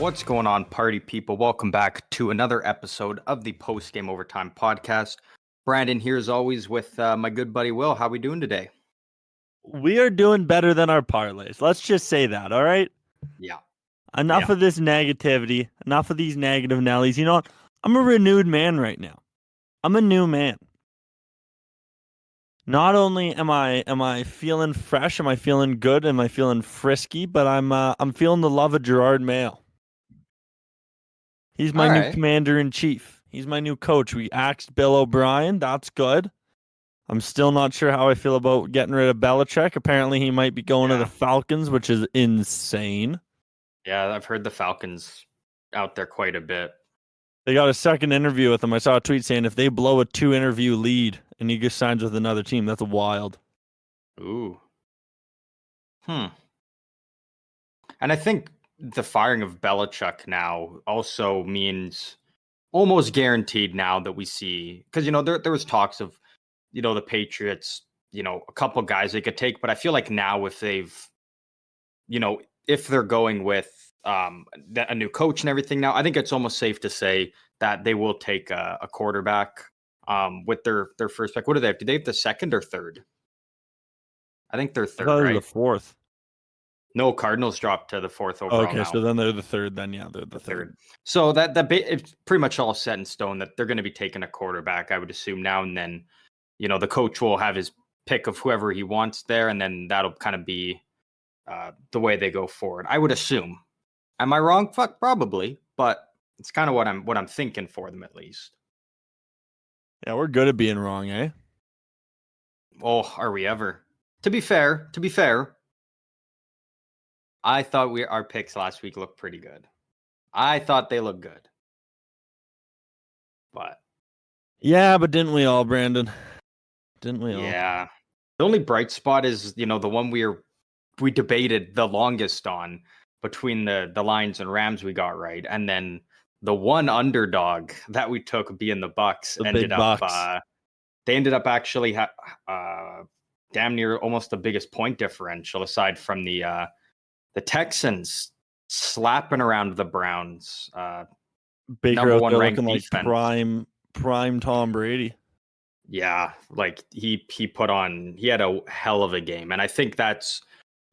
What's going on, party people? Welcome back to another episode of the Post Game Overtime podcast. Brandon here as always with my good buddy Will. How we doing today? We are doing better than our parlays. Let's just say that, all right? Yeah. Enough of this negativity. Enough of these negative Nellies. You know what? I'm a renewed man right now. I'm a new man. Not only am I feeling fresh, am I feeling good, am I feeling frisky, but I'm feeling the love of Gerard Mayo. He's my new commander-in-chief. He's my new coach. We axed Bill O'Brien. That's good. I'm still not sure how I feel about getting rid of Belichick. Apparently, he might be going to the Falcons, which is insane. Yeah, I've heard the Falcons out there quite a bit. They got a second interview with him. I saw a tweet saying if they blow a 2-interview lead and he just signs with another team, that's wild. Ooh. And I think the firing of Belichick now also means almost guaranteed now that we see, because, there was talks of, the Patriots, a couple guys they could take, but I feel like now if they've, if they're going with a new coach and everything now, I think it's almost safe to say that they will take a quarterback with their first pick. What do they have? Do they have the second or third? I think they're third, right? The fourth. No, Cardinals dropped to the fourth overall. Okay, so then they're the third. Then yeah, they're the third. So it's pretty much all set in stone that they're going to be taking a quarterback, I would assume now, and then the coach will have his pick of whoever he wants there, and then that'll kind of be the way they go forward. I would assume. Am I wrong? Fuck, probably, but it's kind of what I'm thinking for them at least. Yeah, we're good at being wrong, eh? Oh, are we ever? To be fair, I thought our picks last week looked pretty good. I thought they looked good. But yeah, but didn't we all, Brandon? Didn't we all? Yeah. The only bright spot is, the one we debated the longest on between the Lions and Rams we got right, and then the one underdog that we took being the Bucks they ended up actually damn near almost the biggest point differential aside from the Texans slapping around the Browns. Baker number one ranked looking defense. Like prime Tom Brady. Yeah, like he had a hell of a game, and I think that's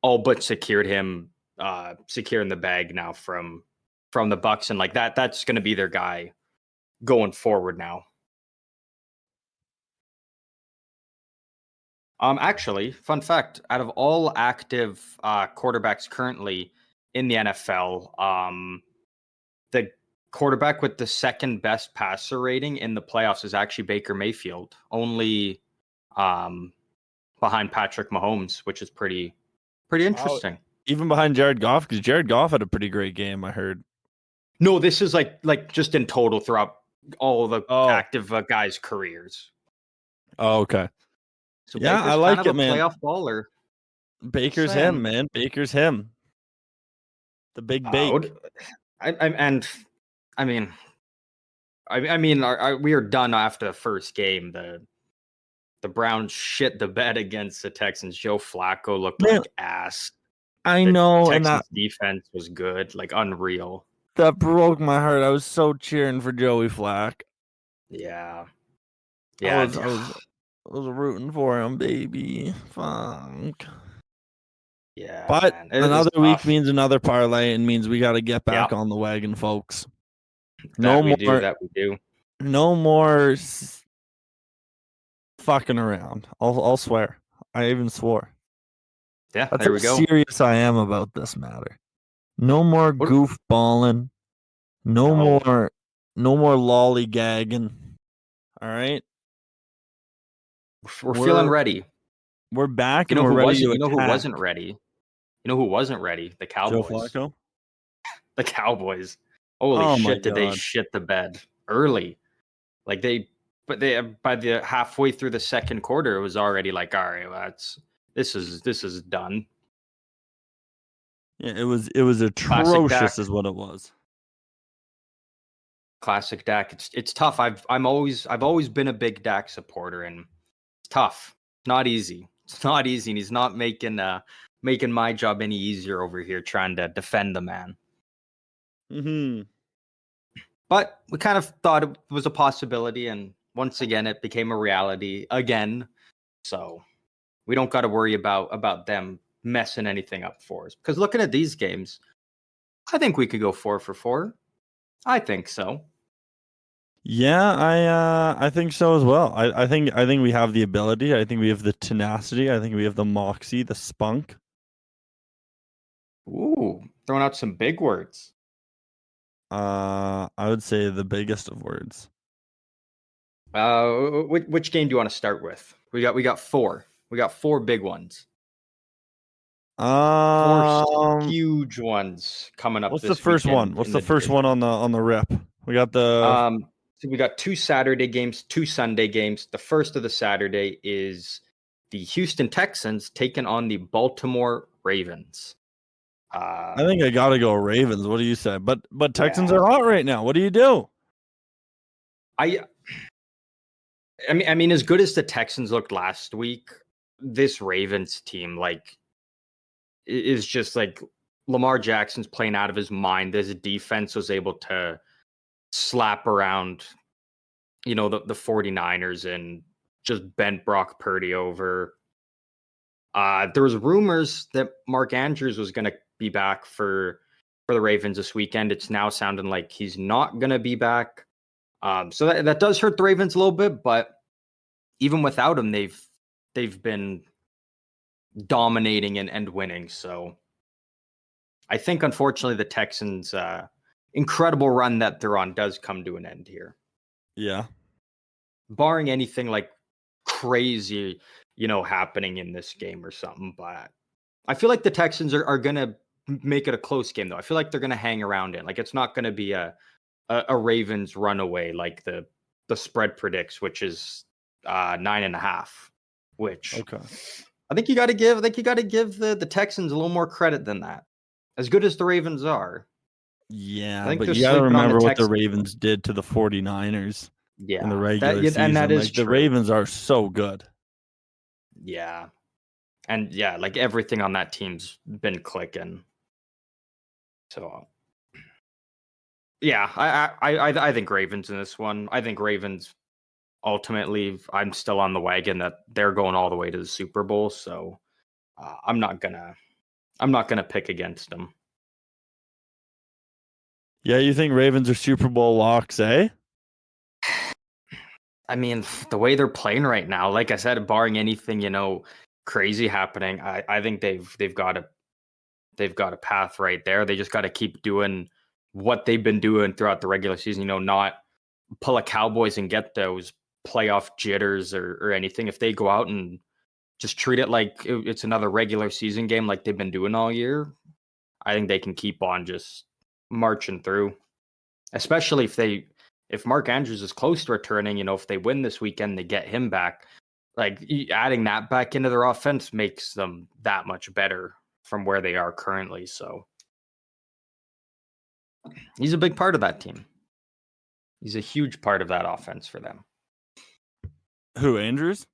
all but secured him securing the bag now from the Bucks, and like that's going to be their guy going forward now. Actually, fun fact, out of all active quarterbacks currently in the NFL, the quarterback with the second best passer rating in the playoffs is actually Baker Mayfield, only behind Patrick Mahomes, which is pretty interesting. Even behind Jared Goff, because Jared Goff had a pretty great game, I heard. No, this is like just in total throughout all the active guys' careers. Oh, okay. So yeah, Baker's I like kind of it, man. Playoff baller. Baker's him, man. Baker's him. The big bake. We are done after the first game. The Browns shit the bed against the Texans. Joe Flacco looked like ass. I know, and that defense was good, like unreal. That broke my heart. I was so cheering for Joey Flack. Yeah. I was rooting for him, baby. Fuck. Yeah, but another week means another parlay and means we got to get back on the wagon, folks. That we do. No more fucking around. I'll swear. I even swore. Yeah, that's there we go. How serious I am about this matter. No more goofballing. No more lollygagging. All right. We're feeling ready. We're back, and we're ready to attack. Who wasn't ready? You know who wasn't ready? The Cowboys. Joe Flacco? The Cowboys. Holy shit! Did they shit the bed early? Like by the halfway through the second quarter, it was already like, all right, well, this is done. Yeah, it was atrocious, is what it was. Classic Dak. It's tough. I've always been a big Dak supporter, and it's tough. Not easy. It's not easy, and he's not making my job any easier over here trying to defend the man. Mm-hmm. But we kind of thought it was a possibility, and once again, it became a reality again. So we don't got to worry about them messing anything up for us. Because looking at these games, I think we could go 4 for 4. I think so. Yeah, I think so as well. I think we have the ability. I think we have the tenacity. I think we have the moxie, the spunk. Ooh, throwing out some big words. I would say the biggest of words. Which game do you want to start with? We got 4. We got 4 big ones. 4 huge ones coming up What's the this first one? weekend What's in the the first one divisional. on the rip? We got the So we got 2 Saturday games, 2 Sunday games. The first of the Saturday is the Houston Texans taking on the Baltimore Ravens. I think I gotta go Ravens. What do you say? But Texans Yeah. are hot right now. What do you do? I mean, as good as the Texans looked last week, this Ravens team is just like Lamar Jackson's playing out of his mind. This defense was able to slap around, the 49ers and just bent Brock Purdy over. There was rumors that Mark Andrews was going to be back for the Ravens this weekend. It's now sounding like he's not going to be back. So that does hurt the Ravens a little bit, but even without him, they've been dominating and winning. So I think, unfortunately, the Texans' incredible run that they're on does come to an end here. Yeah. Barring anything like crazy, happening in this game or something. But I feel like the Texans are going to make it a close game, though. I feel like they're going to hang around it. Like, it's not going to be a Ravens runaway like the spread predicts, which is 9.5, which Okay. I think you got to give the Texans a little more credit than that. As good as the Ravens are. Yeah, I think but they're you gotta sleeping on the remember what the Texans. Ravens did to the 49ers in the Yeah, regular and season. that is Like the true. Ravens are so good. Yeah. And yeah, like everything on that team's been clicking. So yeah, I think Ravens in this one. I think Ravens ultimately, I'm still on the wagon that they're going all the way to the Super Bowl. So I'm not gonna pick against them. Yeah, you think Ravens are Super Bowl locks, eh? I mean, the way they're playing right now, like I said, barring anything, crazy happening, I think they've got a path right there. They just got to keep doing what they've been doing throughout the regular season, not pull a Cowboys and get those playoff jitters or anything. If they go out and just treat it like it's another regular season game like they've been doing all year, I think they can keep on just marching through. Especially if Mark Andrews is close to returning, if they win this weekend, they get him back. Like adding that back into their offense makes them that much better from where they are currently. So he's a big part of that team. He's a huge part of that offense for them. Who, Andrews?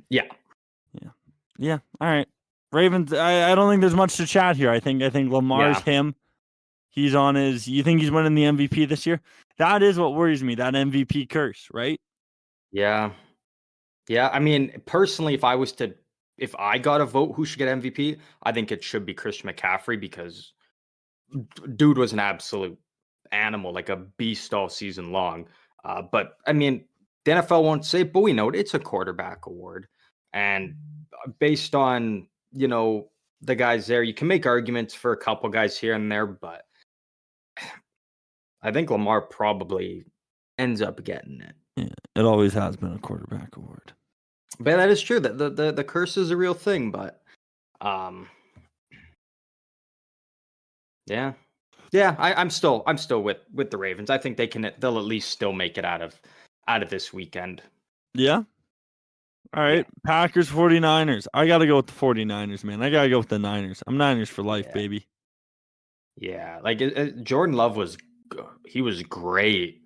Yeah. Yeah. All right. Ravens, I don't think there's much to chat here. I think Lamar's him. He's on his. You think he's winning the MVP this year? That is what worries me. That MVP curse, right? Yeah. Yeah. I mean, personally, if I got to vote who should get MVP, I think it should be Christian McCaffrey because dude was an absolute animal, like a beast all season long. But I mean, the NFL won't say, but we know it's a quarterback award. And based on, the guys there, you can make arguments for a couple guys here and there, but I think Lamar probably ends up getting it. Yeah, it always has been a quarterback award. But that is true. That the curse is a real thing, but yeah. Yeah, I'm still with the Ravens. I think they'll at least still make it out of this weekend. Yeah. All right. Yeah. Packers 49ers. I got to go with the 49ers, man. I got to go with the Niners. I'm Niners for life, baby. Yeah, like Jordan Love was great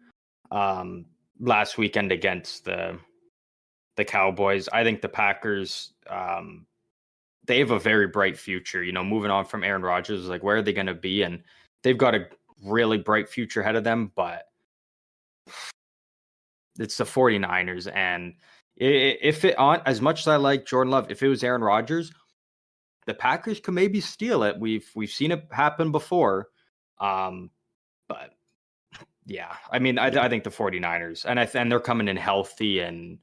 last weekend against the Cowboys. I think the Packers they have a very bright future, moving on from Aaron Rodgers. Like, where are they going to be? And they've got a really bright future ahead of them, but it's the 49ers. And if it on as much as I like Jordan Love, if it was Aaron Rodgers, the Packers could maybe steal it. We've seen it happen before. But yeah, I mean, I think the 49ers, and they're coming in healthy, and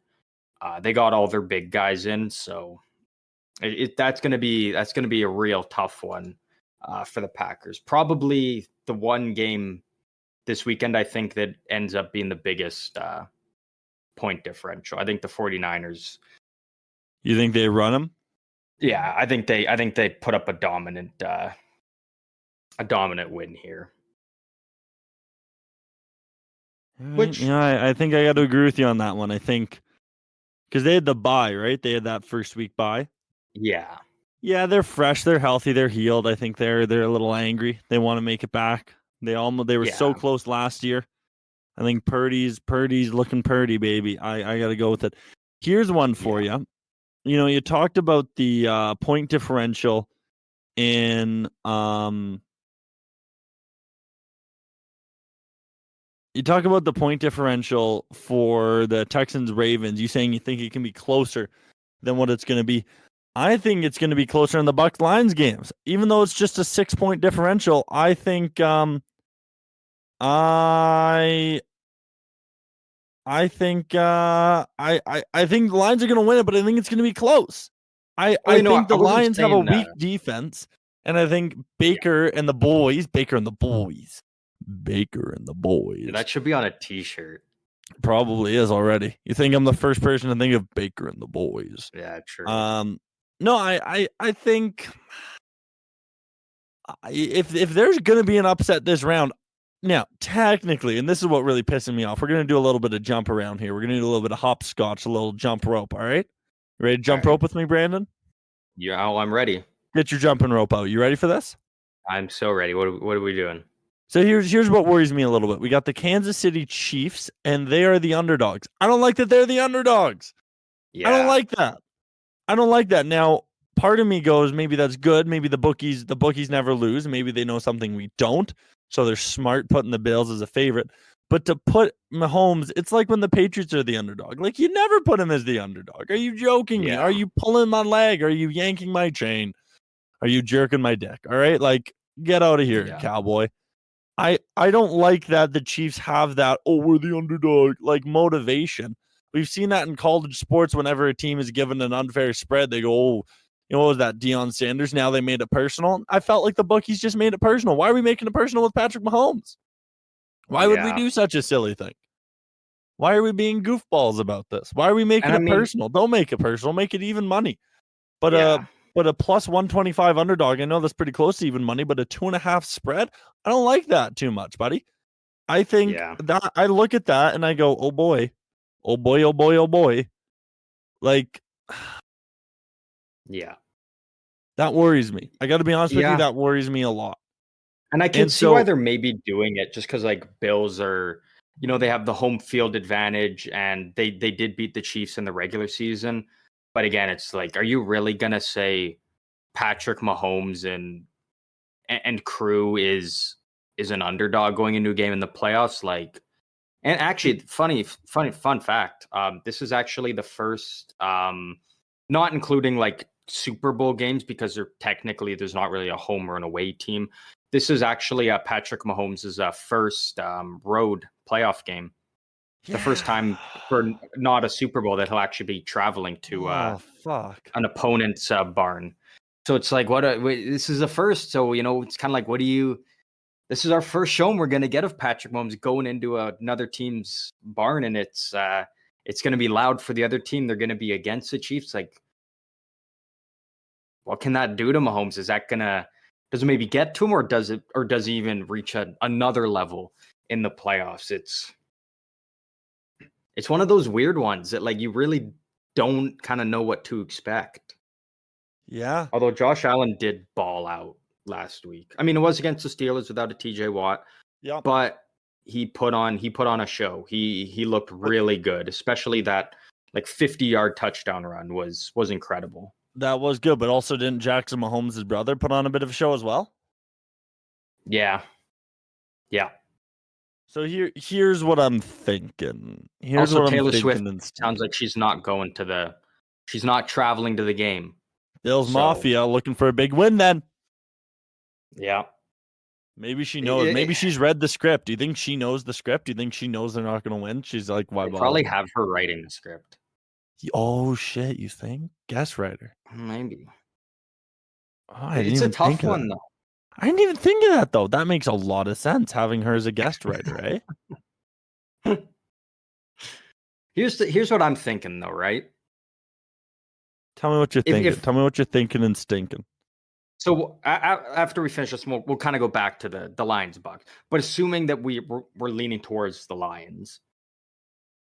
they got all their big guys in, so that's gonna be a real tough one for the Packers. Probably the one game this weekend, I think, that ends up being the biggest point differential. I think the 49ers. You think they run them? Yeah, I think they put up a dominant win here. Right. Which, yeah, I think I got to agree with you on that one. I think because they had the bye, right? They had that first week bye. yeah, They're fresh, they're healthy, they're healed. I think they're a little angry. They want to make it back. They were so close last year. I think Purdy's looking Purdy, baby. I got to go with it. Here's one for you. You know, you talked about the point differential in you talk about the point differential for the Texans Ravens. You saying you think it can be closer than what it's going to be. I think it's going to be closer in the Bucs Lions games, even though it's just a 6-point differential. I think I think I think the Lions are going to win it, but I think it's going to be close. I think the Lions have a weak defense, and I think Baker and the boys. That should be on a T-shirt. Probably is already. You think I'm the first person to think of Baker and the boys? Yeah, true. No, I think if there's going to be an upset this round, now technically, and this is what really pissing me off, we're going to do a little bit of jump around here. We're going to do a little bit of hopscotch, a little jump rope. All right, you ready to jump rope with me, Brandon? Yeah, I'm ready. Get your jumping rope out. You ready for this? I'm so ready. What are we doing? So here's what worries me a little bit. We got the Kansas City Chiefs, and they are the underdogs. I don't like that they're the underdogs. Yeah. I don't like that. Now, part of me goes, maybe that's good. Maybe the bookies never lose. Maybe they know something we don't. So they're smart putting the Bills as a favorite. But to put Mahomes, it's like when the Patriots are the underdog. Like, you never put him as the underdog. Are you joking me? Are you pulling my leg? Are you yanking my chain? Are you jerking my dick? All right? Like, get out of here, cowboy. I don't like that the Chiefs have that, we're the underdog, like, motivation. We've seen that in college sports whenever a team is given an unfair spread. They go, what was that, Deion Sanders? Now they made it personal. I felt like the bookies just made it personal. Why are we making it personal with Patrick Mahomes? Why would we do such a silly thing? Why are we being goofballs about this? Why are we making it personal? Don't make it personal. Make it even money. But a plus 125 underdog, I know that's pretty close to even money, but a 2.5 spread, I don't like that too much, buddy. I think that I look at that and I go, oh boy. Like, that worries me. I got to be honest with you, that worries me a lot. And I can see why they're maybe doing it, just because, like, Bills are, they have the home field advantage, and they did beat the Chiefs in the regular season. But again, it's like, are you really gonna say Patrick Mahomes and crew is an underdog going into a game in the playoffs? Like, and actually, fun fact. This is actually the first, not including like Super Bowl games, because there's not really a home or an away team. This is actually Patrick Mahomes' first road playoff game. The first time for not a Super Bowl that he'll actually be traveling to an opponent's barn. So it's like, this is a first. So, it's kind of like, this is our first show we're going to get of Patrick Mahomes going into another team's barn, and it's going to be loud for the other team. They're going to be against the Chiefs. Like, what can that do to Mahomes? Does it maybe get to him, or does he even reach another level in the playoffs? It's one of those weird ones that, like, you really don't kind of know what to expect. Yeah. Although Josh Allen did ball out last week. I mean, it was against the Steelers without a TJ Watt. Yeah. But he put on a show. He looked really good, especially that like 50-yard touchdown run was incredible. That was good, but also didn't Jackson Mahomes' brother put on a bit of a show as well? Yeah. Yeah. So here's what I'm thinking. Here's Also, what I'm Taylor thinking Swift and sounds like she's not she's not traveling to the game. Bills So, Mafia looking for a big win then. yeah. Maybe she knows. Maybe she's read the script. Do you think she knows the script? Do you think she knows they're not going to win? She's like, why They bother? probably have her writing the script. Oh, shit. You think? Guest writer. Maybe. Oh, I didn't It's a even think tough of one, that. though. I didn't even think of that, though. That makes a lot of sense, having her as a guest writer, eh? Here's what I'm thinking, though, right? Tell me what you're thinking. Tell me what you're thinking and stinking. So after we finish this, we'll kind of go back to the Lions Bucks. But assuming that we're leaning towards the Lions,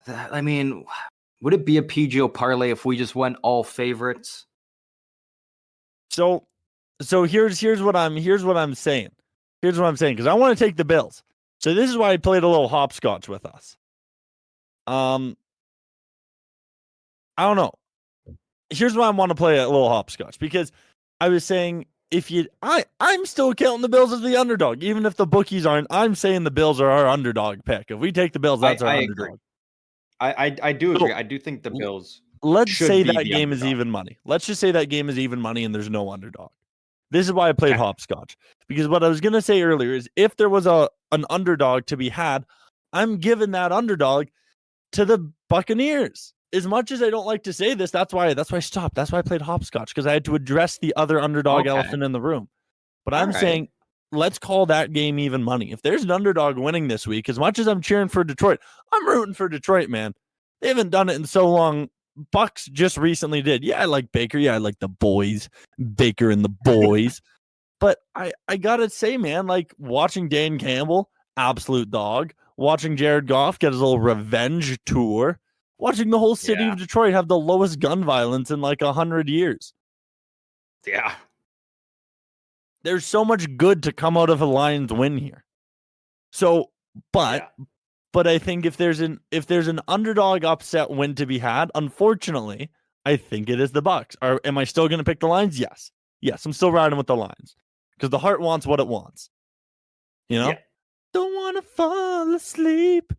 I mean, would it be a PGO parlay if we just went all favorites? So here's what I'm saying. Here's what I'm saying, because I want to take the Bills. So this is why I played a little hopscotch with us. I don't know. Here's why I want to play a little hopscotch, because I was saying I'm still counting the Bills as the underdog, even if the bookies aren't. I'm saying the Bills are our underdog pick. If we take the Bills, that's our underdog. Agree. I do agree. I do think the Bills. Let's say that game is even money. Let's just say that game is even money and there's no underdog. This is why I played hopscotch, because what I was going to say earlier is if there was an underdog to be had, I'm giving that underdog to the Buccaneers. As much as I don't like to say this, that's why I stopped. That's why I played hopscotch, because I had to address the other underdog elephant in the room. But I'm saying, let's call that game even money. If there's an underdog winning this week, as much as I'm cheering for Detroit, I'm rooting for Detroit, man. They haven't done it in so long. Bucks just recently did. Yeah, I like Baker. Yeah, I like the boys. Baker and the boys. But I gotta say, man, like watching Dan Campbell, absolute dog. Watching Jared Goff get his little revenge tour. Watching the whole city of Detroit have the lowest gun violence in like 100 years. Yeah. There's so much good to come out of a Lions win here. So, but I think if there's an underdog upset win to be had, unfortunately, I think it is the Bucks. Am I still going to pick the Lions? Yes. Yes, I'm still riding with the Lions, because the heart wants what it wants. You know? Yeah. Don't want to fall asleep.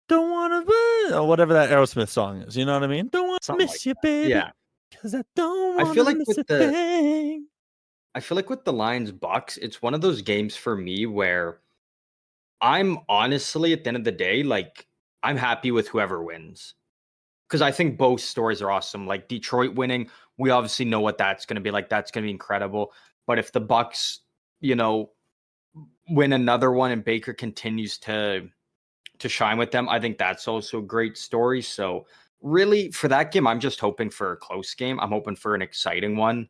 Don't want to, or whatever that Aerosmith song is. You know what I mean? Don't want to miss you, baby. Yeah. Because I don't want to miss a thing. I feel like with the Lions Bucks, it's one of those games for me where I'm honestly, at the end of the day, like, I'm happy with whoever wins. Because I think both stories are awesome. Like Detroit winning, we obviously know what that's going to be like. That's going to be incredible. But if the Bucks, win another one and Baker continues to shine with them, I think that's also a great story. So really, for that game, I'm just hoping for a close game. I'm hoping for an exciting one.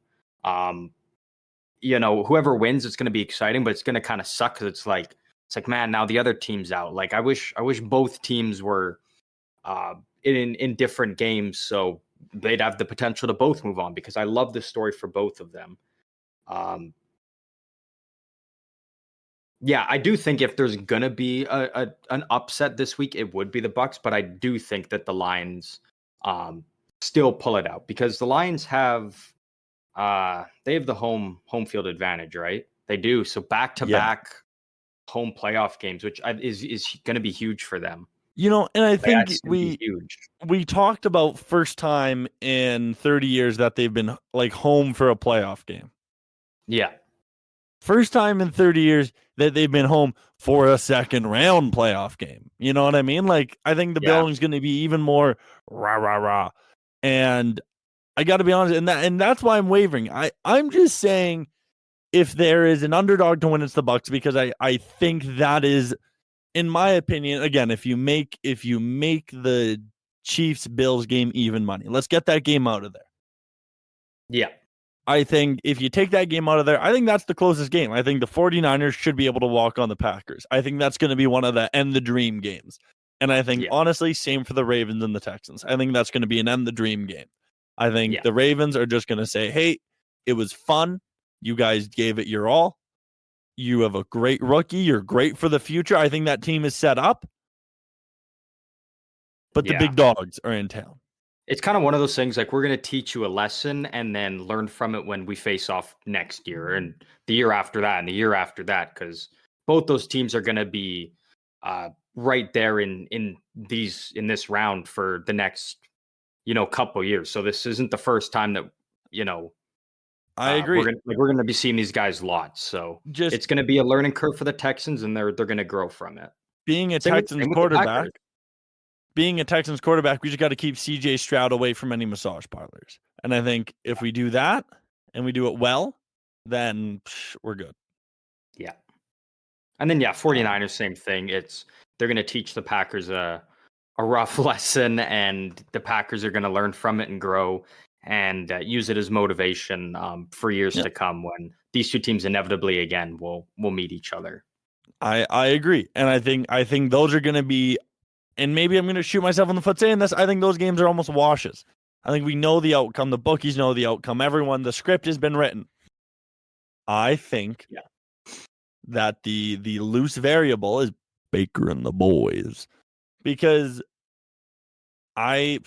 Whoever wins, it's going to be exciting, but it's going to kind of suck because it's like, man, now the other team's out. Like, I wish both teams were in different games, so they'd have the potential to both move on, because I love the story for both of them. Yeah, I do think if there's gonna be an upset this week, it would be the Bucks, but I do think that the Lions still pull it out, because the Lions have the home field advantage, right? They do. So back to back home playoff games, which is going to be huge for them. And I think we talked about first time in 30 years that they've been like home for a playoff game. Yeah. First time in 30 years that they've been home for a second round playoff game. You know what I mean? Like, I think the building's going to be even more rah, rah, rah. And I got to be honest, and that's why I'm wavering. I'm just saying, if there is an underdog to win, it's the Bucks, because I think that is, in my opinion, again, if you make the Chiefs Bills game even money, let's get that game out of there. Yeah. I think if you take that game out of there, I think that's the closest game. I think the 49ers should be able to walk on the Packers. I think that's going to be one of the end the dream games. And I think, honestly, same for the Ravens and the Texans. I think that's going to be an end the dream game. I think the Ravens are just going to say, hey, it was fun. You guys gave it your all. You have a great rookie. You're great for the future. I think that team is set up. But the big dogs are in town. It's kind of one of those things, like, we're going to teach you a lesson and then learn from it when we face off next year and the year after that and the year after that, because both those teams are going to be right there in this round for the next couple years. So this isn't the first time that I agree. we're gonna be seeing these guys lots. So it's going to be a learning curve for the Texans, and they're going to grow from it. Being a Same Texans with quarterback, we just got to keep CJ Stroud away from any massage parlors. And I think if we do that and we do it well, then we're good. Yeah. And then 49ers, same thing. They're going to teach the Packers a rough lesson, and the Packers are going to learn from it and grow and use it as motivation for years to come when these two teams inevitably again will meet each other. I agree. And I think those are going to be, and maybe I'm going to shoot myself in the foot saying this, I think those games are almost washes. I think we know the outcome. The bookies know the outcome. The script has been written. I think that the loose variable is Baker and the boys, because we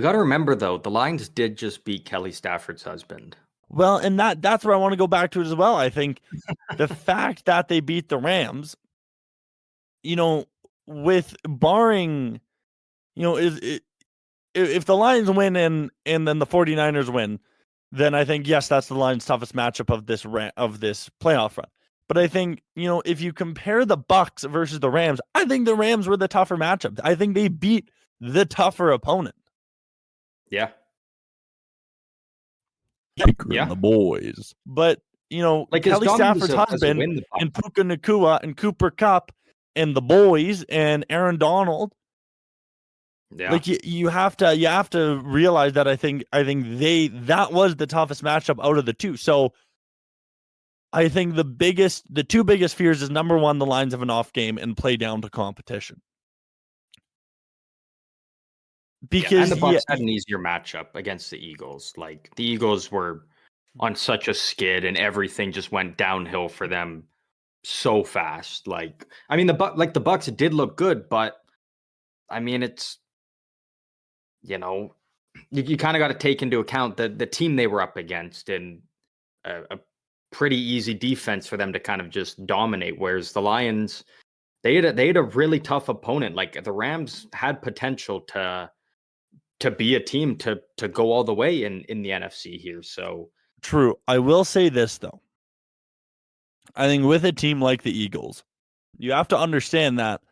got to remember, though, the Lions did just beat Kelly Stafford's husband. Well, and that's where I want to go back to it as well. I think the fact that they beat the Rams, with barring, if the Lions win and then the 49ers win, then I think, yes, that's the Lions' toughest matchup of this playoff run. But I think, if you compare the Bucs versus the Rams, I think the Rams were the tougher matchup. I think they beat the tougher opponent. Yeah. Baker and the boys. But, Kelly Stafford's husband and Puka Nacua and Cooper Kupp and the boys and Aaron Donald. Yeah. Like you have to realize that I think that was the toughest matchup out of the two. So I think the two biggest fears is, number one, the Lions have an off game and play down to competition. Because and the Bucs had an easier matchup against the Eagles. Like, the Eagles were on such a skid and everything just went downhill for them so fast. Like, I mean, the Bucs did look good, but I mean, it's, you kind of got to take into account the team they were up against and a pretty easy defense for them to kind of just dominate. Whereas the Lions, they had a really tough opponent. Like, the Rams had potential to be a team to go all the way in the NFC here. So true. I will say this, though. I think with a team like the Eagles, you have to understand that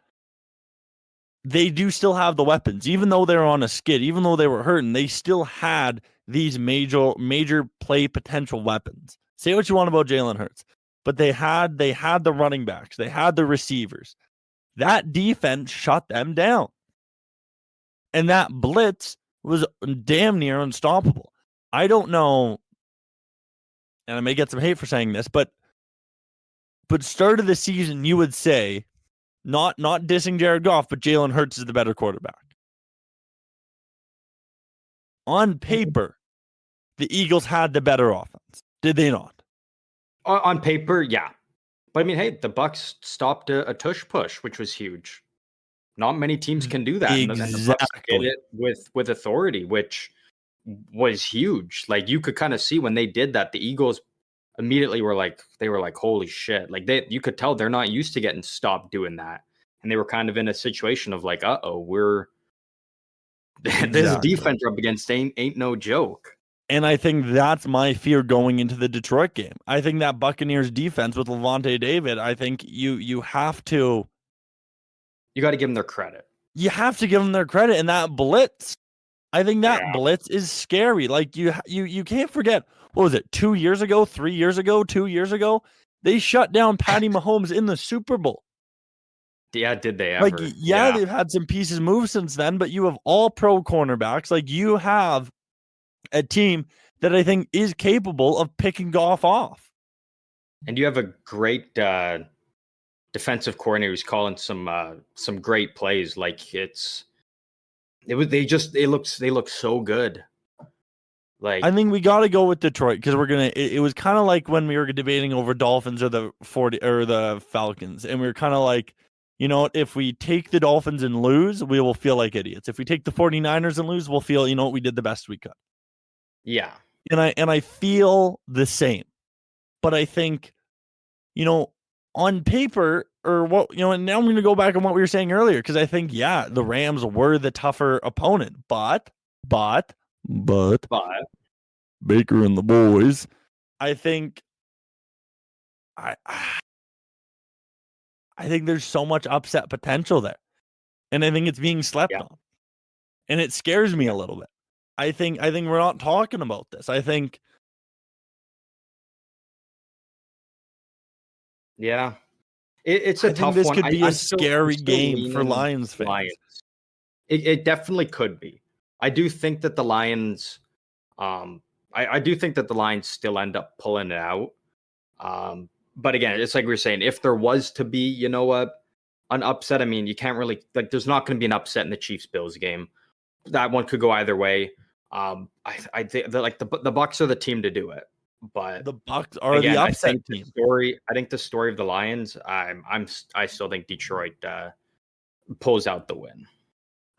they do still have the weapons. Even though they're on a skid, even though they were hurting, they still had these major play potential weapons. Say what you want about Jalen Hurts, but they had the running backs. They had the receivers. That defense shut them down. And that blitz was damn near unstoppable. I don't know, and I may get some hate for saying this, but start of the season, you would say, not dissing Jared Goff, but Jalen Hurts is the better quarterback. On paper, the Eagles had the better offense. Did they not? On paper, yeah. But I mean, hey, the Bucs stopped a tush push, which was huge. Not many teams can do that. Exactly. And the Bucs did it with authority, which was huge. Like, you could kind of see when they did that, the Eagles immediately were like, holy shit. Like, you could tell they're not used to getting stopped doing that. And they were kind of in a situation of like, this defense up against ain't no joke. And I think that's my fear going into the Detroit game. I think that Buccaneers defense with Levante David, I think you have to. You got to give them their credit. You have to give them their credit. And that blitz, I think that blitz is scary. Like, you can't forget, what was it, 2 years ago, 3 years ago, 2 years ago? They shut down Patty Mahomes in the Super Bowl. Yeah, did they ever? Like, they've had some pieces move since then, but you have all pro cornerbacks. Like, you have a team that I think is capable of picking Goff off. And you have a great defensive coordinator who's calling some great plays. Like, they look so good. Like, I think we got to go with Detroit because it was kind of like when we were debating over Dolphins or the Falcons, and we were kind of like, if we take the Dolphins and lose, we will feel like idiots. If we take the 49ers and lose, we'll feel, we did the best we could. Yeah. And I feel the same. But I think, on paper, or what, and now I'm going to go back on what we were saying earlier, because I think, the Rams were the tougher opponent, but Baker and the boys, I think, I think there's so much upset potential there, and I think it's being slept on, and it scares me a little bit. I think we're not talking about this. I think, it's a tough this one. could be a I'm scary still game for leaning Lions fans. Lions. It definitely could be. I do think that the Lions, I do think that the Lions still end up pulling it out. But again, it's like we were saying, if there was to be, an upset, I mean, you can't really, like, there's not going to be an upset in the Chiefs-Bills game. That one could go either way. I think that, like, the Bucs are the team to do it. But the Bucs are again, the upset team. I think the story of the Lions, I still think Detroit pulls out the win.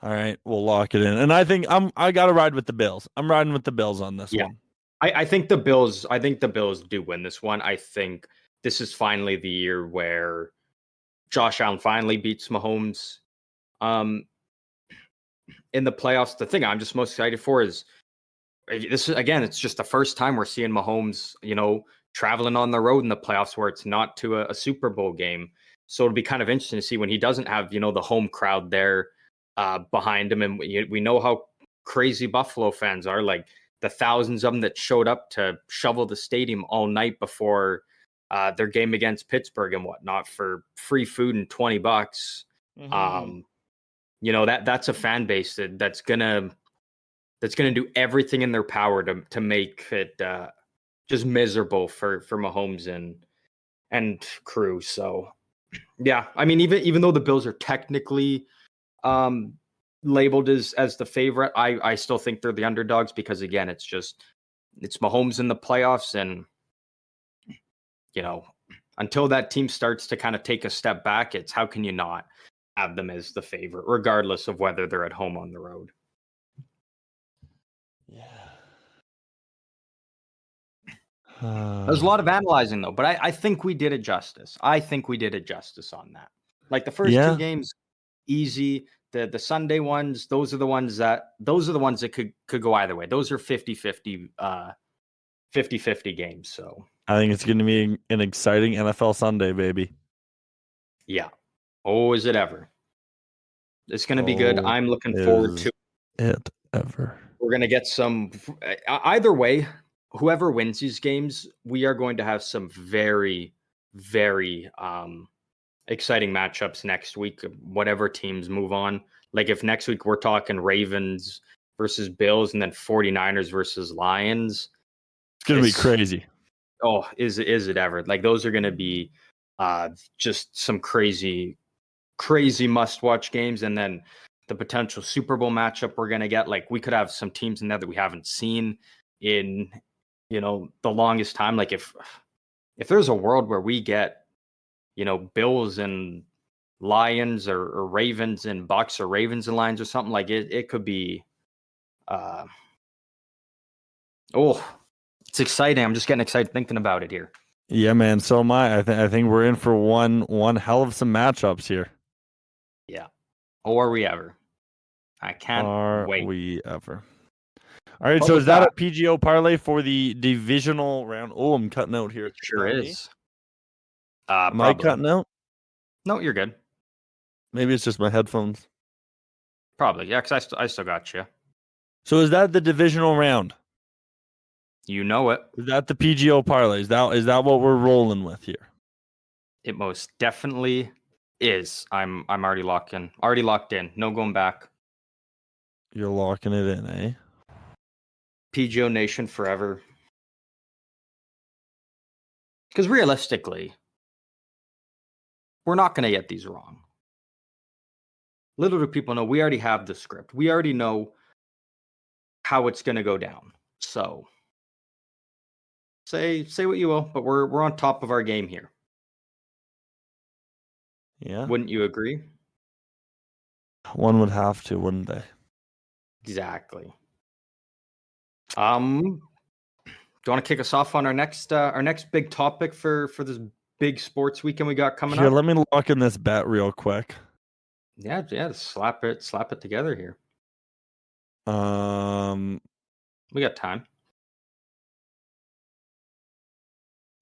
All right, we'll lock it in. And I think I got to ride with the Bills. I'm riding with the Bills on this one. I think the Bills do win this one. I think this is finally the year where Josh Allen finally beats Mahomes in the playoffs. The thing I'm just most excited for is this is, again, it's just the first time we're seeing Mahomes, traveling on the road in the playoffs where it's not to a Super Bowl game. So it'll be kind of interesting to see when he doesn't have, the home crowd there behind him. And we know how crazy Buffalo fans are, like the thousands of them that showed up to shovel the stadium all night before their game against Pittsburgh and whatnot for free food and $20. That's a fan base that's gonna do everything in their power to make it just miserable for Mahomes and crew. So yeah, I mean, even though the Bills are technically labeled as the favorite, I still think they're the underdogs because, again, it's Mahomes in the playoffs, and until that team starts to kind of take a step back, it's how can you not have them as the favorite, regardless of whether they're at home on the road. Yeah. There's a lot of analyzing, though, but I think we did it justice. I think we did it justice on that. Like the first two games, easy. The Sunday ones, those are the ones that could go either way. Those are 50-50 games. So I think it's going to be an exciting NFL Sunday, baby. Yeah. Oh, is it ever? It's going to be good. I'm looking forward to it ever. We're going to get some, either way, whoever wins these games, we are going to have some very, very exciting matchups next week, whatever teams move on. Like if next week we're talking Ravens versus Bills and then 49ers versus Lions. It's going to be crazy. Oh, is it ever? Like those are going to be just some crazy must-watch games. And then the potential Super Bowl matchup we're going to get, like we could have some teams in there that we haven't seen in, the longest time. Like if there's a world where we get, Bills and Lions or Ravens and Bucks or Ravens and Lions or something, like it could be, it's exciting. I'm just getting excited thinking about it here. Yeah, man. So am I. I think we're in for one hell of some matchups here. Yeah. Or are we ever? I can't wait. Are we ever? All right. So is that a PGO parlay for the divisional round? Oh, I'm cutting out here. It sure is. Am I cutting out? No, you're good. Maybe it's just my headphones. Probably. Yeah, because I still got you. So is that the divisional round? You know it. Is that the PGO parlay? Is that what we're rolling with here? It most definitely is. I'm already locked in. Already locked in. No going back. You're locking it in, eh? PGO Nation forever. Because realistically, we're not going to get these wrong. Little do people know, we already have the script. We already know how it's going to go down. So say what you will, but we're on top of our game here. Yeah. Wouldn't you agree? One would have to, wouldn't they? Exactly. Do you want to kick us off on our next big topic for this big sports weekend we got coming Here, up? let me lock in this bet real quick. Yeah, slap it together here. We got time.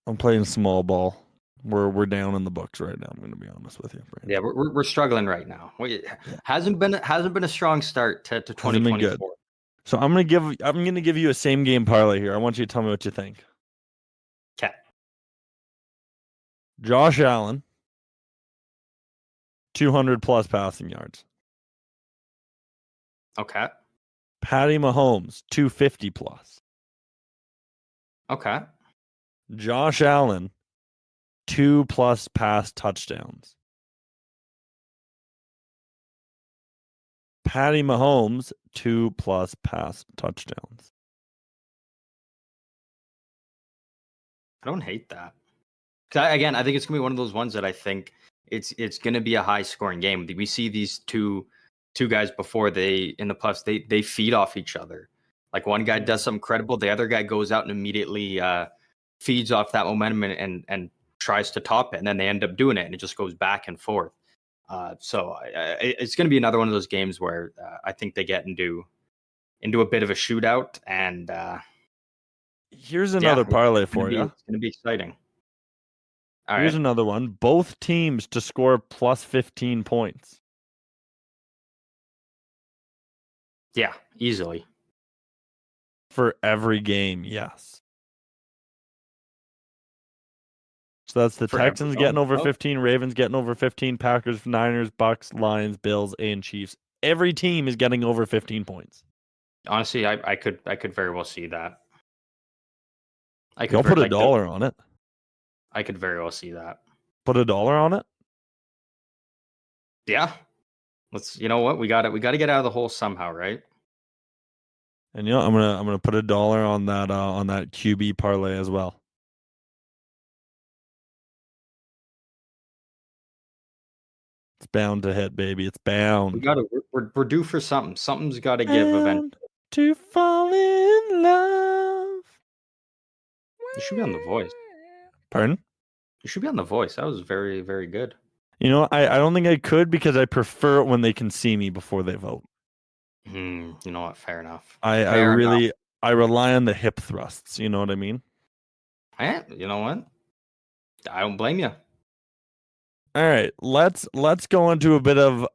I'm playing small ball. We're down in the books right now. I'm going to be honest with you, Brandon. Yeah, we're struggling right now. Hasn't been a strong start to 2024. So I'm gonna give you a same game parlay here. I want you to tell me what you think. Okay. Josh Allen, 200 plus passing yards. Okay. Patty Mahomes, 250 plus. Okay. Josh Allen, 2+ pass touchdowns. Patty Mahomes, 2+ pass touchdowns. I don't hate that. Again, I think it's gonna be one of those ones that I think it's gonna be a high scoring game. We see these two guys before in the plus they feed off each other. Like one guy does something credible, the other guy goes out and immediately feeds off that momentum and tries to top it, and then they end up doing it, and it just goes back and forth. So it's going to be another one of those games where I think they get into a bit of a shootout. And here's another parlay for you. It's going to be exciting. Here's another one. Both teams to score plus 15 points. Yeah, easily. For every game, yes. So that's the Texans getting over 15, Ravens getting over 15, Packers, Niners, Bucks, Lions, Bills, and Chiefs. Every team is getting over 15 points. Honestly, I could very well see that. I'll put $1 on it. I could very well see that. Put $1 on it? Yeah. You know what? We got to get out of the hole somehow, right? And you know, I'm gonna put $1 on that QB parlay as well. It's bound to hit, baby. It's bound. We're due for something. Something's got to give eventually. To fall in love. You should be on The Voice. Pardon? You should be on The Voice. That was very, very good. You know, I don't think I could because I prefer it when they can see me before they vote. You know what? Fair enough. I rely on the hip thrusts. You know what I mean? You know what? I don't blame you. All right, let's go into a bit of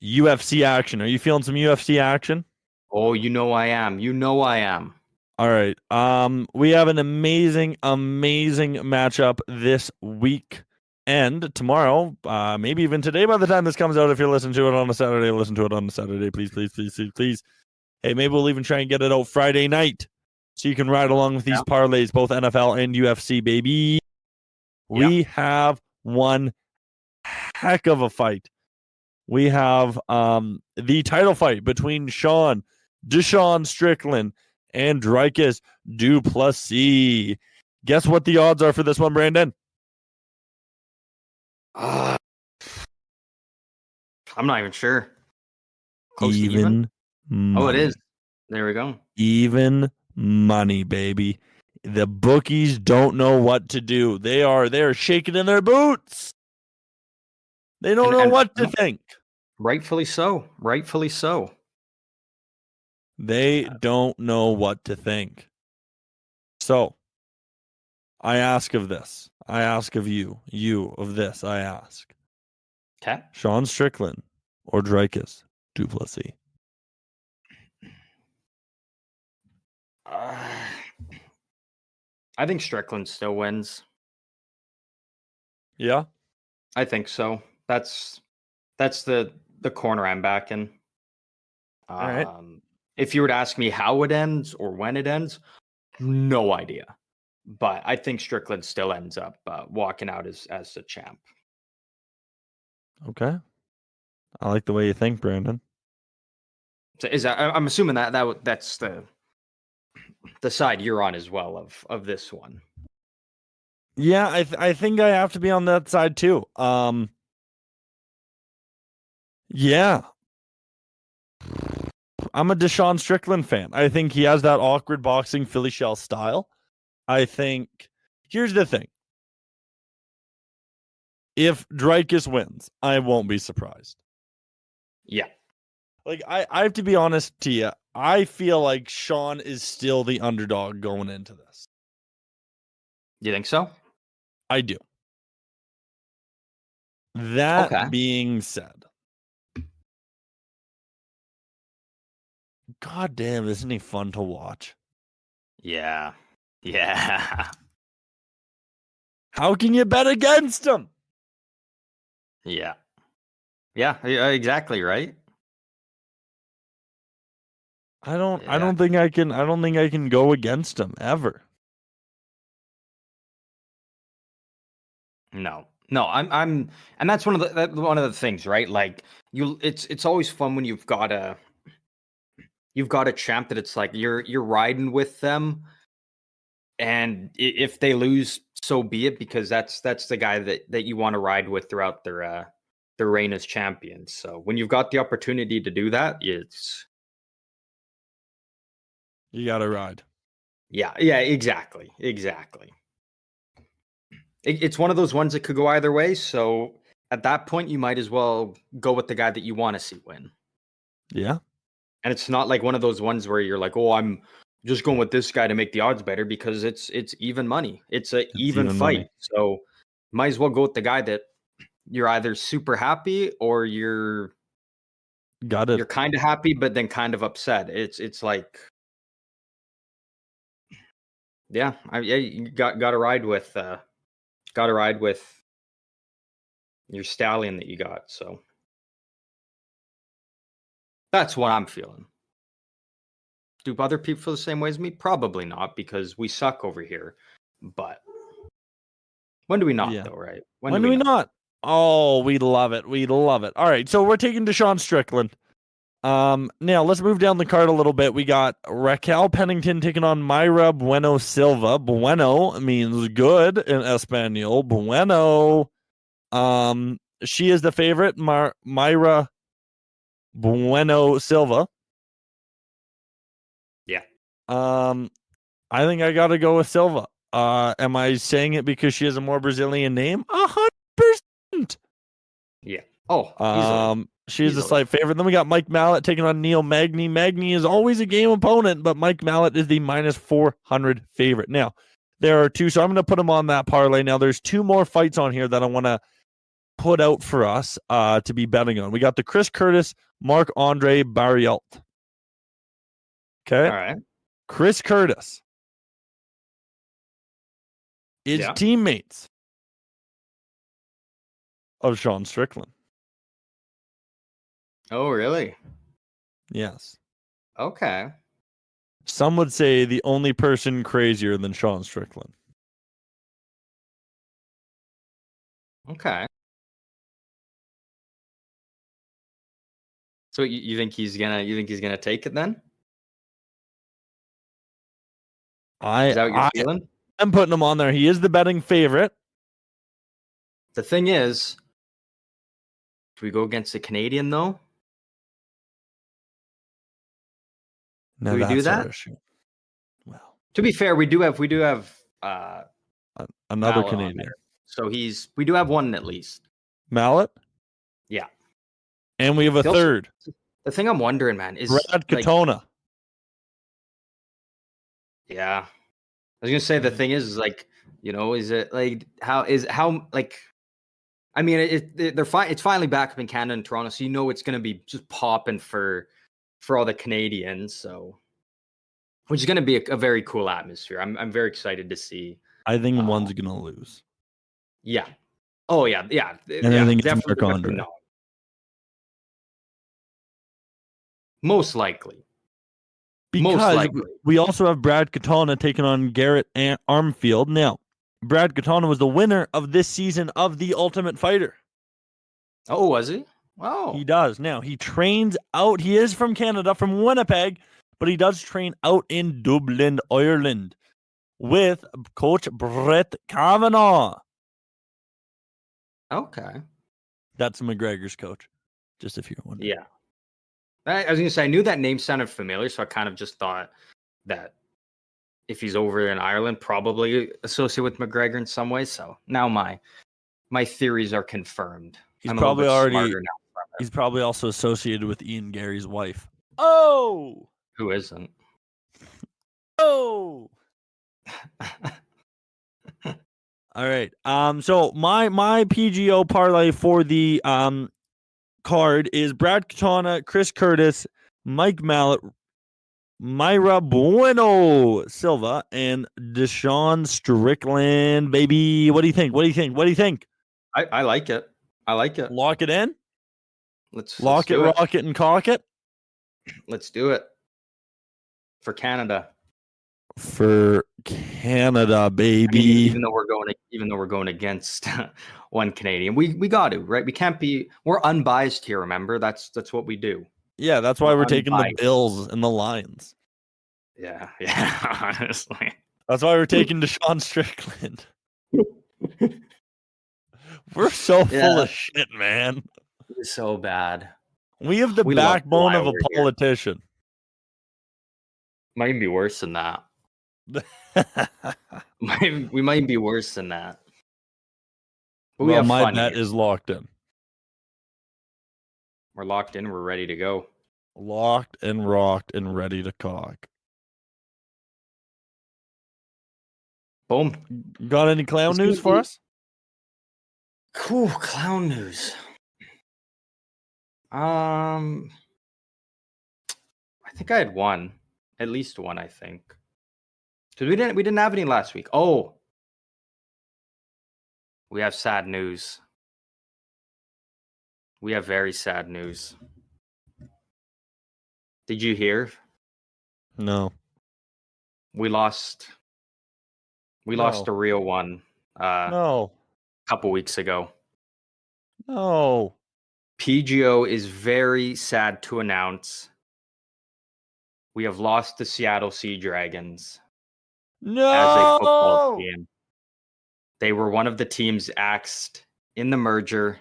UFC action. Are you feeling some UFC action? Oh, you know I am. All right. We have an amazing matchup this week and tomorrow. Maybe even today by the time this comes out. If you're listening to it on a Saturday, listen to it on a Saturday, please. Hey, maybe we'll even try and get it out Friday night so you can ride along with these parlays, both NFL and UFC, baby. We have one heck of a fight. We have the title fight between Deshaun Strickland and Dricus Du Plessis. Guess what the odds are for this one, Brandon? I'm not even sure. Close even money. Oh, it is. There we go. Even money, baby. The bookies don't know what to do. They're shaking in their boots. They don't know what to think. Rightfully so. They don't know what to think. So, I ask of this. I ask of you. You of this, I ask. Okay. Sean Strickland or Dricus Du Plessis? I think Strickland still wins. Yeah? I think so. That's the corner I'm backing. All right. If you were to ask me how it ends or when it ends, no idea. But I think Strickland still ends up walking out as the champ. Okay. I like the way you think, Brandon. So I'm assuming that's the side you're on as well of this one. Yeah, I think I have to be on that side too. Yeah. I'm a Deshaun Strickland fan. I think he has that awkward boxing Philly shell style. I think here's the thing. If Dreykus wins, I won't be surprised. Yeah. Like I have to be honest to you. I feel like Sean is still the underdog going into this. You think so? I do. That Okay. being said, God damn, isn't he fun to watch? Yeah. Yeah. How can you bet against him? Yeah. Yeah, exactly, right? I don't think I can go against him ever. No. No, I'm and that's one of the things, right? Like it's always fun when you've got a champ that it's like you're riding with them, and if they lose, so be it, because that's the guy that you want to ride with throughout their reign as champions. So when you've got the opportunity to do that, You got to ride. yeah, exactly. It's one of those ones that could go either way. So at that point, you might as well go with the guy that you want to see win. Yeah. And it's not like one of those ones where you're like, oh, I'm just going with this guy to make the odds better, because it's even money. It's a even fight. Money. So might as well go with the guy that you're either super happy or you're kind of happy, but then kind of upset. It's like, yeah, you got to ride with your stallion that you got. So that's what I'm feeling. Do other people feel the same way as me? Probably not, because we suck over here. But when do we not, though, right? When do we not? Oh, we love it. We love it. All right, so we're taking Deshaun Strickland. Now let's move down the card a little bit. We got Raquel Pennington taking on Mayra Bueno Silva. Bueno means good in Espanol. Bueno. She is the favorite. Mayra Bueno Silva. Yeah. I think I gotta go with Silva. Am I saying it because she has a more Brazilian name? 100%. Yeah. Oh, easily. She's a slight favorite. Then we got Mike Mallet taking on Neil Magny. Magny is always a game opponent, but Mike Mallet is the minus 400 favorite. Now, there are two, so I'm going to put him on that parlay. Now, there's two more fights on here that I want to put out for us to be betting on. We got the Chris Curtis, Marc-Andre Barriault. Okay? All right. Chris Curtis is teammates of Sean Strickland. Oh, really? Yes. Okay. Some would say the only person crazier than Sean Strickland. Okay. So you think he's gonna take it then? Is that what you're feeling? I'm putting him on there. He is the betting favorite. The thing is, do we go against the Canadian though? No, do we do that? Well, to be fair, we do have another Canadian. So we do have one at least. Mallet? Yeah. And we have a third. The thing I'm wondering, man, is Brad Katona. Yeah. I was gonna say, the thing is like, is it like I mean, they're fine. It's finally back up in Canada and Toronto, so it's gonna be just popping for all the Canadians. So, which is gonna be a very cool atmosphere. I'm very excited to see. I think one's gonna lose. Yeah. Oh yeah. And I think it's Marc-Andre. No. Most likely. Because we also have Brad Katona taking on Garrett Armfield. Now, Brad Katona was the winner of this season of The Ultimate Fighter. Oh, was he? Oh. He does. Now, he trains out. He is from Canada, from Winnipeg, but he does train out in Dublin, Ireland, with Coach Brett Kavanaugh. Okay. That's McGregor's coach, just if you're wondering. Yeah. I was gonna say I knew that name sounded familiar, so I kind of just thought that if he's over in Ireland, probably associated with McGregor in some way. So now my theories are confirmed. He's I'm a little probably bit already. smarter now. He's probably also associated with Ian Gary's wife. Oh, Who isn't? oh. All right. So my PGO parlay for the card is Brad Katana, Chris Curtis, Mike Mallet, Myra Bueno Silva, and Deshaun Strickland. Baby, what do you think? What do you think? What do you think? I like it. I like it. Lock it in. Let's Lock it, do it. rock it, and cock it. Let's do it for Canada. For Canada, baby. I mean, even though we're going against one Canadian, we got to, right? We can't be. We're unbiased here. Remember, that's what we do. Yeah, that's why we're taking the unbiased. Bills and the Lions. Yeah. Honestly, that's why we're taking Deshaun Strickland. We're so full of shit, man. We're so bad. We have the backbone of a politician. Might even be worse than that. We might be worse than that. But well, my bet is locked in. We're locked in. We're ready to go. Locked and rocked and ready to cock. Boom. Got any clown news for us? Cool clown news. I think I had one, at least one. I think because we didn't have any last week. Oh, we have sad news. We have very sad news. Did you hear? No. We lost a real one. No. A couple weeks ago. No. PGO is very sad to announce we have lost the Seattle Sea Dragons. No. As a football team. They were one of the teams axed in the merger.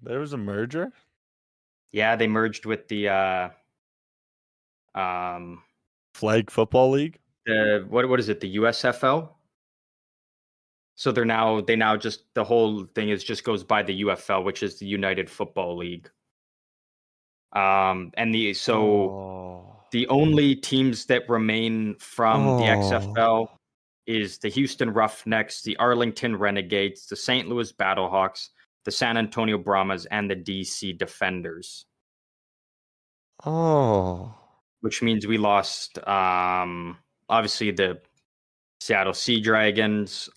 There was a merger? Yeah, they merged with the Flag Football League? What is it? The USFL? So they now just the whole thing just goes by the UFL, which is the United Football League. And the only teams that remain from the XFL is the Houston Roughnecks, the Arlington Renegades, the St. Louis Battlehawks, the San Antonio Brahmas, and the DC Defenders. Oh. Which means we lost obviously the Seattle Sea Dragons.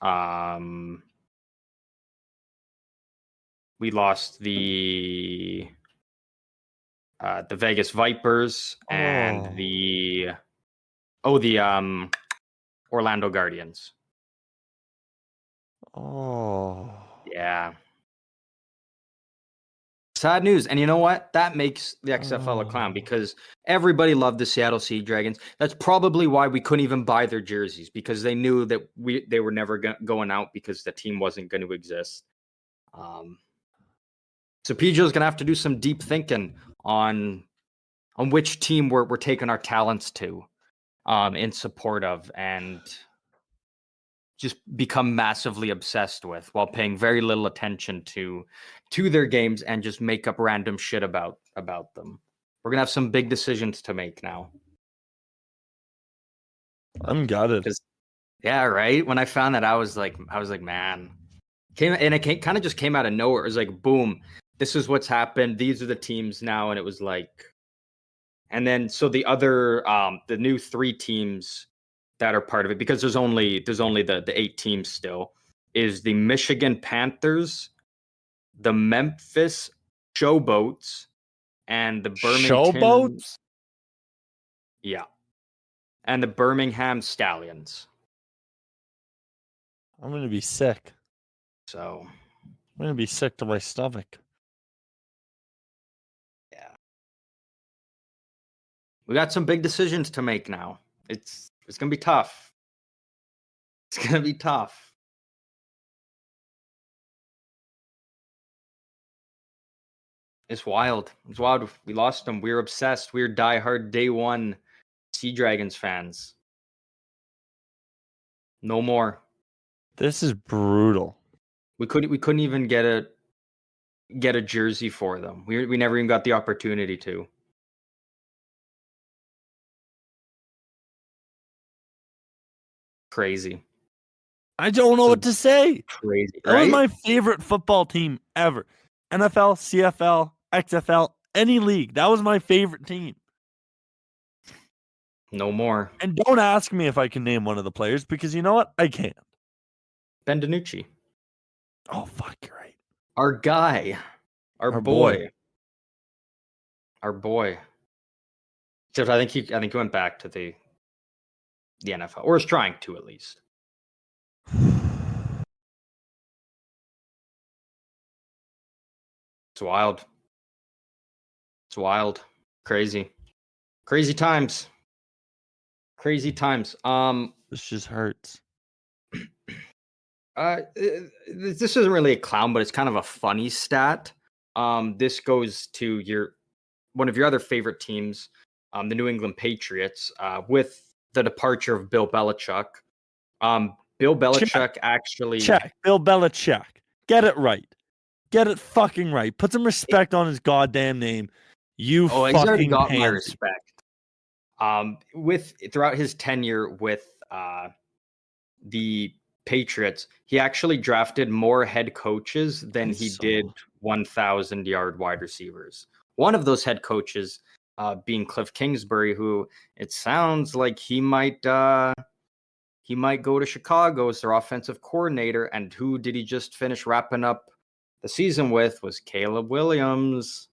We lost the Vegas Vipers and the Orlando Guardians. Oh. Yeah. Sad news. And you know what? That makes the XFL a clown because everybody loved the Seattle Sea Dragons. That's probably why we couldn't even buy their jerseys because they knew that they were never going out because the team wasn't going to exist. So PGO's going to have to do some deep thinking on which team we're taking our talents to in support of and just become massively obsessed with while paying very little attention to their games and just make up random shit about them. We're going to have some big decisions to make now. I'm gutted. Yeah, right? When I found that, I was like, man. It kind of just came out of nowhere. It was like, boom, this is what's happened. These are the teams now. And it was like, and then so the other, the new 3 teams that are part of it, because there's only the 8 teams still, is the Michigan Panthers, the Memphis Showboats, and the Birmingham Showboats? Yeah. And the Birmingham Stallions. I'm going to be sick. So I'm going to be sick to my stomach. Yeah. We got some big decisions to make now. It's going to be tough. It's going to be tough. It's wild. It's wild. We lost him. We were obsessed. We were diehard day one Sea Dragons fans. No more. This is brutal. We couldn't even get a jersey for them. We never even got the opportunity to. Crazy. I don't know what to say. Crazy, That was my favorite football team ever. NFL, CFL, XFL, any league. That was my favorite team. No more. And don't ask me if I can name one of the players because you know what? I can't. Ben DiNucci. Oh, fuck, you're right. Our guy. Our boy. Our boy. Except I think he went back to the NFL, or is trying to at least. It's wild. It's wild. Crazy. Crazy times. Crazy times. This just hurts. This isn't really a clown, but it's kind of a funny stat. This goes to one of your other favorite teams, the New England Patriots, with the departure of Bill Belichick. Bill Belichick actually... Check. Bill Belichick. Get it right. Get it fucking right. Put some respect on his goddamn name. You fucking he's already got pansy. my respect. Throughout his tenure with the Patriots, he actually drafted more head coaches than he did 1,000-yard wide receivers. One of those head coaches being Cliff Kingsbury, who it sounds like he might go to Chicago as their offensive coordinator. And who did he just finish wrapping up the season with was Caleb Williams.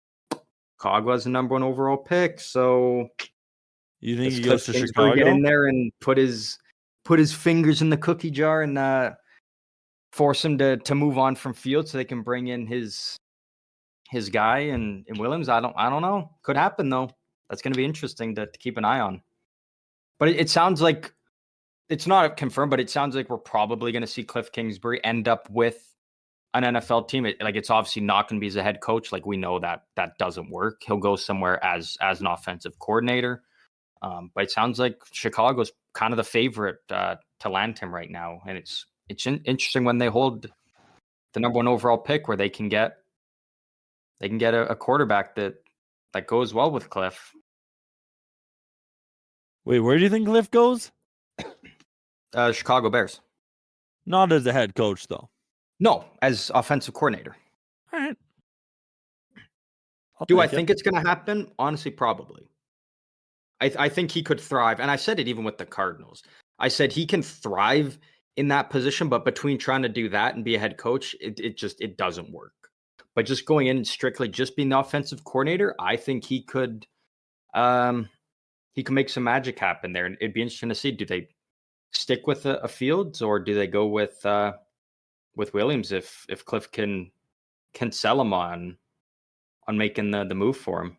Chicago was the number 1 overall pick. So you think he goes to Chicago? Get in there and put his fingers in the cookie jar and force him to move on from Fields so they can bring in his guy and Williams. I don't know. Could happen though. That's going to be interesting to keep an eye on. But it sounds like it's not confirmed, but it sounds like we're probably going to see Cliff Kingsbury end up with an NFL team. It's obviously not going to be as a head coach. Like, we know that doesn't work. He'll go somewhere as an offensive coordinator. But it sounds like Chicago's kind of the favorite to land him right now. And it's interesting when they hold the number 1 overall pick, where they can get a quarterback that goes well with Cliff. Wait, where do you think Cliff goes? Chicago Bears. Not as a head coach, though. No, as offensive coordinator. All right. Do I think it's going to happen? Honestly, probably. I think he could thrive. And I said it even with the Cardinals. I said he can thrive in that position, but between trying to do that and be a head coach, it doesn't work. But just going in and strictly just being the offensive coordinator, I think he could make some magic happen there. And it'd be interesting to see, do they stick with a Fields, or do they go with Williams if Cliff can sell him on making the move for him?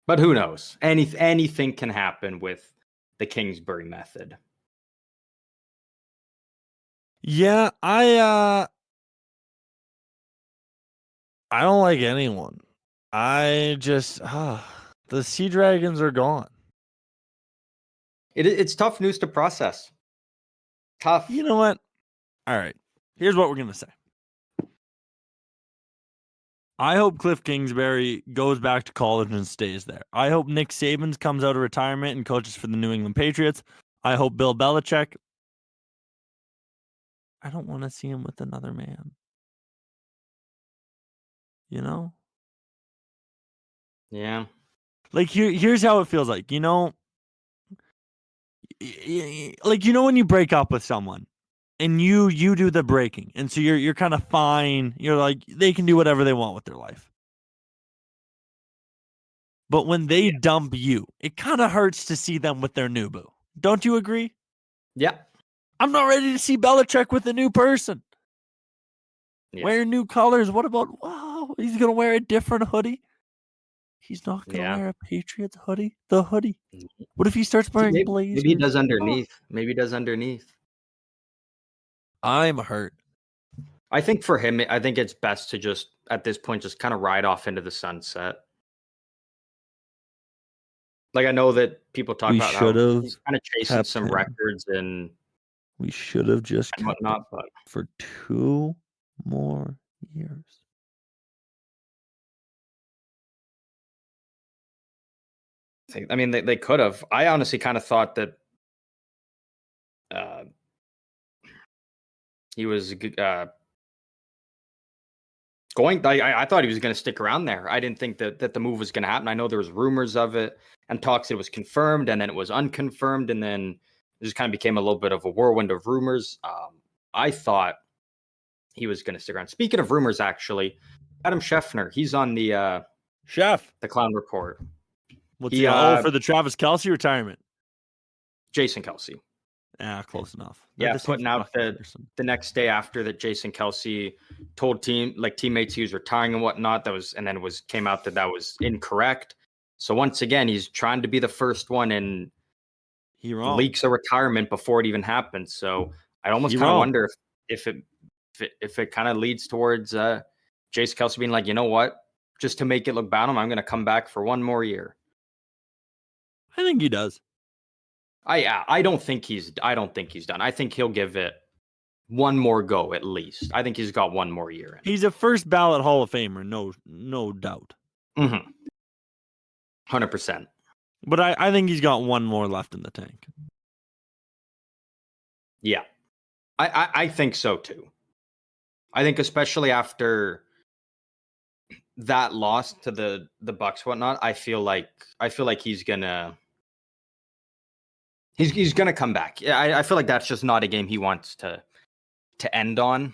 But who knows? Anything can happen with the Kingsbury method. Yeah, I don't like anyone. The Sea Dragons are gone. It's tough news to process. Tough. You know what? All right. Here's what we're going to say. I hope Cliff Kingsbury goes back to college and stays there. I hope Nick Saban comes out of retirement and coaches for the New England Patriots. I hope Bill Belichick. I don't want to see him with another man. You know? Yeah. Like, here's how it feels like. You know? Like, you know when you break up with someone and you do the breaking, and so you're kind of fine. You're like, they can do whatever they want with their life. But when they dump you, it kind of hurts to see them with their new boo. Don't you agree? Yeah. I'm not ready to see Belichick with a new person. Yeah. Wearing new colors. What about, wow, he's going to wear a different hoodie? He's not going to wear a Patriots hoodie? The hoodie. What if he starts wearing blazers? Maybe he does underneath. Maybe he does underneath. I'm hurt. I think for him, I think it's best to just at this point just kind of ride off into the sunset. Like I know that people talk We about should how have he's kind of chasing kept some him. records and We should have just kept him whatnot, but for 2 more years. I mean, they could have. I honestly kind of thought that he was going. I thought he was going to stick around there. I didn't think that the move was going to happen. I know there was rumors of it and talks. It was confirmed, and then it was unconfirmed, and then it just kind of became a little bit of a whirlwind of rumors. I thought he was going to stick around. Speaking of rumors, actually, Adam Scheffner, he's on the Chef, Clown Report. what's he on? For the Travis Kelce retirement? Jason Kelce. Yeah, close enough. Yeah, putting out the next day after that Jason Kelce told teammates he was retiring and whatnot. And then it came out that was incorrect. So once again, he's trying to be the first one and he leaks a retirement before it even happens. So I almost kind of wonder if it kind of leads towards Jason Kelce being like, you know what, just to make it look bad, I'm going to come back for one more year. I think he does. I don't think he's done. I think he'll give it one more go at least. I think he's got one more year in. He's a first ballot Hall of Famer, no doubt. 100%. But I think he's got one more left in the tank. Yeah. I think so too. I think especially after that loss to the Bucks whatnot, I feel like he's gonna come back. Yeah, I feel like that's just not a game he wants to end on.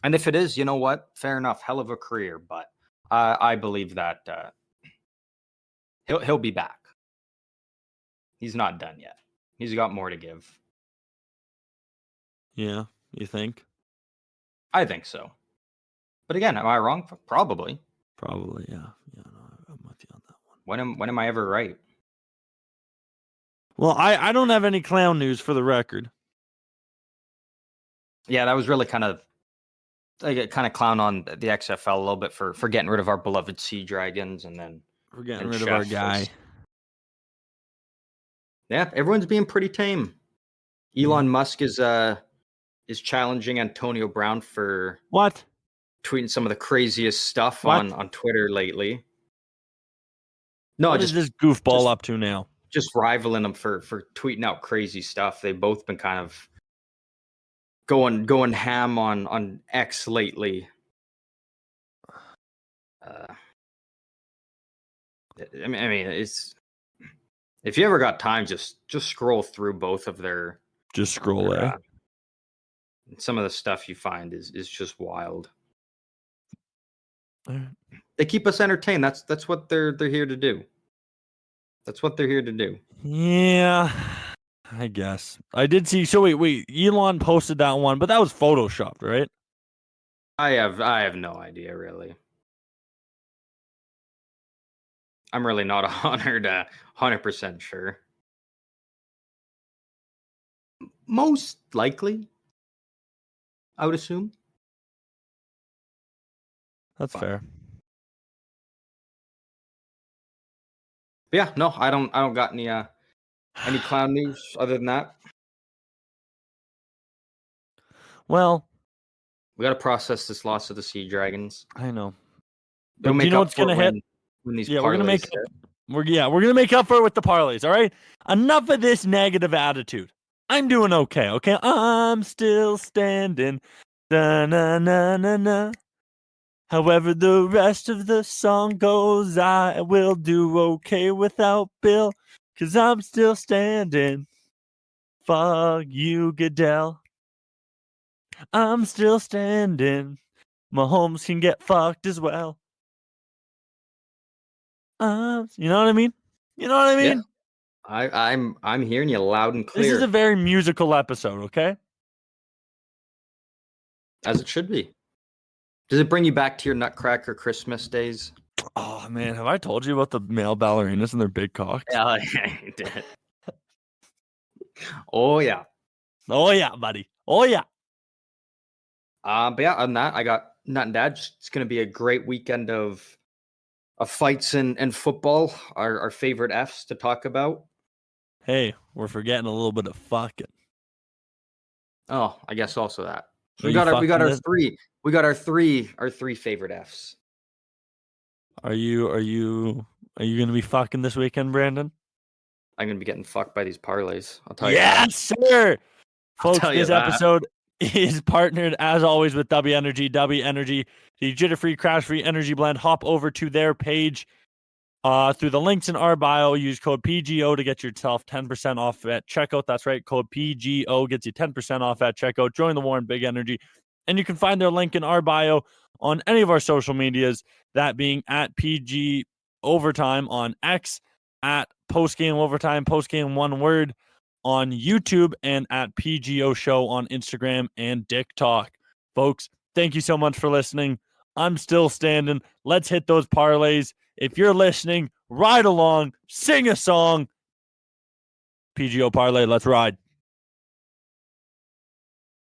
And if it is, you know what? Fair enough. Hell of a career, but I believe that he'll be back. He's not done yet. He's got more to give. Yeah, you think? I think so. But again, am I wrong? Probably. Probably, yeah. Yeah, no, I'm with you on that one. When am I ever right? Well, I don't have any clown news for the record. Yeah, that was really kind of clown on the XFL a little bit for getting rid of our beloved Sea Dragons and then we're getting rid of our guy. Yeah, everyone's being pretty tame. Elon Musk is challenging Antonio Brown for what? Tweeting some of the craziest stuff on Twitter lately. No, what is this goofball up to now? Just rivaling him for tweeting out crazy stuff. They've both been kind of going ham on X lately. I mean, it's if you ever got time, just scroll through both of their. Just scroll, some of the stuff you find is just wild. All right. They keep us entertained. That's what they're here to do. That's what they're here to do. Yeah, I guess. I did see. So wait. Elon posted that one, but that was photoshopped, right? I have no idea, really. I'm really not 100% sure. Most likely, I would assume. That's fair. But yeah, no, I don't got any clown news other than that. Well, we got to process this loss of the Sea Dragons. I know. But do you know what's going to hit? When these we're gonna make we're gonna make up for it with the parlays. All right, enough of this negative attitude. I'm doing okay. Okay, I'm still standing. Da na na na na. However the rest of the song goes, I will do okay without Bill, 'cause I'm still standing. Fuck you, Goodell. I'm still standing. Mahomes can get fucked as well. You know what I mean? You know what I mean? Yeah. I'm hearing you loud and clear. This is a very musical episode, okay? As it should be. Does it bring you back to your Nutcracker Christmas days? Oh man, have I told you about the male ballerinas and their big cocks? Yeah, you did. Oh yeah. Oh yeah, buddy. Oh yeah. But yeah, on that, I got nothing to add. It's going to be a great weekend of fights and football. Our favorite Fs to talk about. Hey, we're forgetting a little bit of fucking. Oh, I guess also that. So Are we you got our fucking this? three. We got our three favorite Fs. Are you gonna be fucking this weekend, Brandon? I'm gonna be getting fucked by these parlays. I'll tell you that. Yes, sir. I'll Folks, tell you this that. episode is partnered as always with W Energy. W Energy, the jitter-free, crash-free energy blend. Hop over to their page through the links in our bio. Use code PGO to get yourself 10% off at checkout. That's right, code PGO gets you 10% off at checkout. Join the war in big energy, and you can find their link in our bio on any of our social medias. That being at PG Overtime on X, at Postgame Overtime, Postgame one word on YouTube, and at PGO Show on Instagram and TikTok. Folks, thank you so much for listening. I'm still standing. Let's hit those parlays. If you're listening, ride along, sing a song. PGO parlay, let's ride.